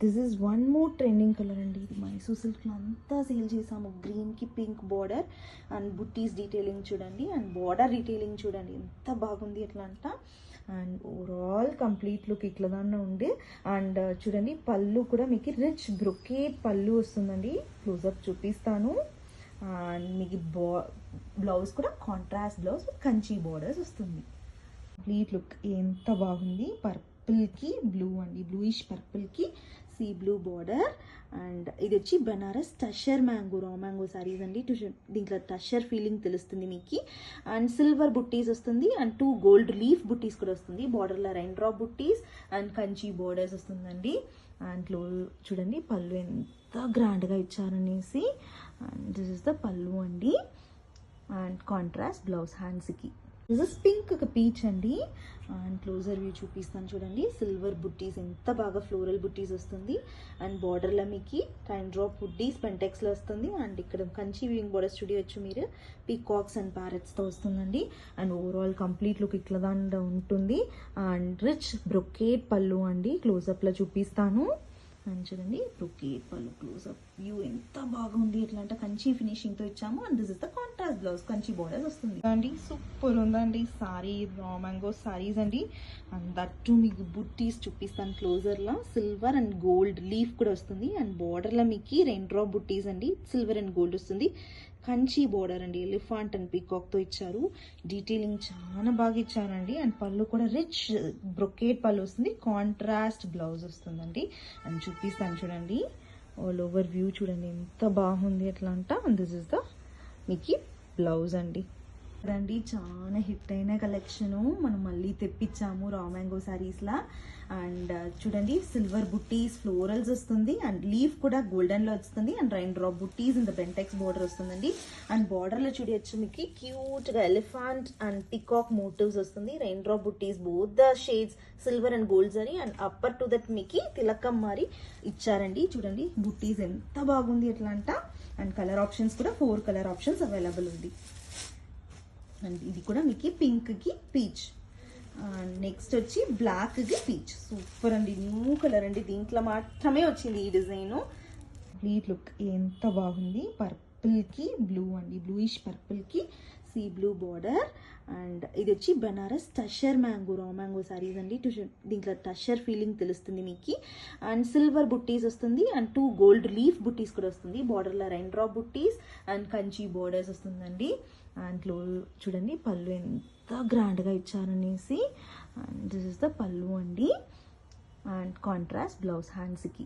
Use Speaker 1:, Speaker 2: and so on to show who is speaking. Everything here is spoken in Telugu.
Speaker 1: This is one more trending colour అండి. ఇది మైసూర్ సిల్క్లో అంతా సేల్ చేసాము. గ్రీన్కి pink border and buttis detailing చూడండి, అండ్ బార్డర్ డీటెయిలింగ్ చూడండి ఎంత బాగుంది ఎట్లా అంట. అండ్ ఓవరాల్ కంప్లీట్ లుక్ ఇట్లదాన్న ఉండే. అండ్ చూడండి పళ్ళు కూడా మీకు రిచ్ బ్రొకేట్ పళ్ళు వస్తుందండి. క్లోజప్ చూపిస్తాను. అండ్ మీకు బ్లౌజ్ కూడా కాంట్రాస్ట్ బ్లౌజ్ కంచి బార్డర్స్ వస్తుంది. కంప్లీట్ లుక్ ఎంత బాగుంది. పర్పుల్కి బ్లూ అండి, బ్లూయిష్ పర్పుల్కి సీ బ్లూ బార్డర్. అండ్ ఇది వచ్చి Banaras tussar mango, raw mango sarees అండి. దీంట్లో టషర్ ఫీలింగ్ తెలుస్తుంది మీకు. అండ్ సిల్వర్ బుట్టీస్ వస్తుంది, అండ్ 2 గోల్డ్ లీఫ్ బుట్టీస్ కూడా వస్తుంది. బార్డర్లో rain drop buttis and Kanchi borders వస్తుందండి. అండ్ చూడండి పళ్ళు ఎంత గ్రాండ్గా ఇచ్చారనేసి. And this is the pallu అండి. అండ్ కాంట్రాస్ట్ బ్లౌజ్ హ్యాండ్స్కి. దిస్ ఇస్ పింక్ పీచ్ అండి. అండ్ క్లోజర్ వ్యూ చూపిస్తాను చూడండి. సిల్వర్ బుట్టీస్ ఎంత బాగా ఫ్లోరల్ బుట్టీస్ వస్తుంది. అండ్ బార్డర్లో మీకు రైన్ డ్రాప్ బుట్టీస్ పెంటెక్స్లో వస్తుంది. అండ్ ఇక్కడ కంచి వీవింగ్ బార్డర్ చూడవచ్చు మీరు. పీకాక్స్ అండ్ ప్యారెట్స్తో వస్తుందండి. అండ్ ఓవరాల్ కంప్లీట్ లుక్ ఇట్లా దాంట్లో ఉంటుంది. అండ్ రిచ్ బ్రొకేట్ పళ్ళు అండి. క్లోజప్లో చూపిస్తాను. అండ్ చూడండి బ్రొకేట్ పళ్ళు క్లోజప్ వ్యూ ఎంత బాగుంది. ఎట్లా అంటే కంచి ఫినిషింగ్తో ఇచ్చాము. And this is the contrast blouse Kanchi border వస్తుంది అండి. సూపర్ ఉందండి సారీ. రా మ్యాంగో సారీస్ అండి. అండ్ దట్టు మీకు బుట్టీస్ చూపిస్తాను క్లోజర్లో. సిల్వర్ అండ్ గోల్డ్ లీఫ్ కూడా వస్తుంది. అండ్ బార్డర్లో మీకు రెయిన్ డ్రాప్ బుట్టీస్ అండి. సిల్వర్ అండ్ గోల్డ్ వస్తుంది. కంచి బార్డర్ అండి. ఎలిఫాంట్ అండ్ పీకాక్తో ఇచ్చారు. డీటెయిలింగ్ చాలా బాగా ఇచ్చారండి. అండ్ పళ్ళు కూడా రిచ్ బ్రొకేట్ పళ్ళు వస్తుంది. కాంట్రాస్ట్ బ్లౌజ్ వస్తుందండి. అండ్ చూపిస్తాను చూడండి. ఆల్ ఓవర్ వ్యూ చూడండి ఎంత బాగుంది ఎట్లా అంట. అండ్ దిస్ ఇస్ ద మీకు బ్లౌజ్ అండి. రండి చాలా హిట్ అయిన కలెక్షను మనం మళ్ళీ తెప్పించాము రా మ్యాంగో సారీస్లా. అండ్ చూడండి సిల్వర్ బుట్టీస్ ఫ్లోరల్స్ వస్తుంది. అండ్ లీఫ్ కూడా గోల్డెన్లో వస్తుంది. And rain drop buttis in the Bentex border వస్తుందండి. అండ్ బార్డర్లో చూడవచ్చు మీకు క్యూట్గా ఎలిఫాంట్ అండ్ పికాక్ మోటివ్స్ వస్తుంది. Rain drop buttis both the shades silver and gold zari. And upper to that మీకు తిలకం మరి ఇచ్చారండి. చూడండి బుట్టీస్ ఎంత బాగుంది ఎట్లా అంట. అండ్ కలర్ ఆప్షన్స్ కూడా 4 కలర్ ఆప్షన్స్ అవైలబుల్ ఉంది. అండ్ ఇది కూడా మీకు పింక్కి పీచ్. నెక్స్ట్ వచ్చి బ్లాక్కి పీచ్. సూపర్ అండి. న్యూ కలర్ అండి. దీంట్లో మాత్రమే వచ్చింది ఈ డిజైన్. కంప్లీట్ లుక్ ఎంత బాగుంది. పర్పుల్కి బ్లూ అండి, బ్లూయిష్ పర్పుల్కి సీ బ్లూ బార్డర్. అండ్ ఇది వచ్చి Banaras tussar mango, raw mango sarees అండి. దీంట్లో టషర్ ఫీలింగ్ తెలుస్తుంది మీకు. అండ్ సిల్వర్ బుట్టీస్ వస్తుంది. అండ్ 2 గోల్డ్ లీఫ్ బుట్టీస్ కూడా వస్తుంది. బార్డర్లో rain drop buttis and Kanchi borders వస్తుందండి. అండ్ చూడండి పళ్ళు ఎంత గ్రాండ్గా ఇచ్చారనేసి. And this is the pallu అండి. అండ్ కాంట్రాస్ట్ బ్లౌజ్ హ్యాండ్స్కి.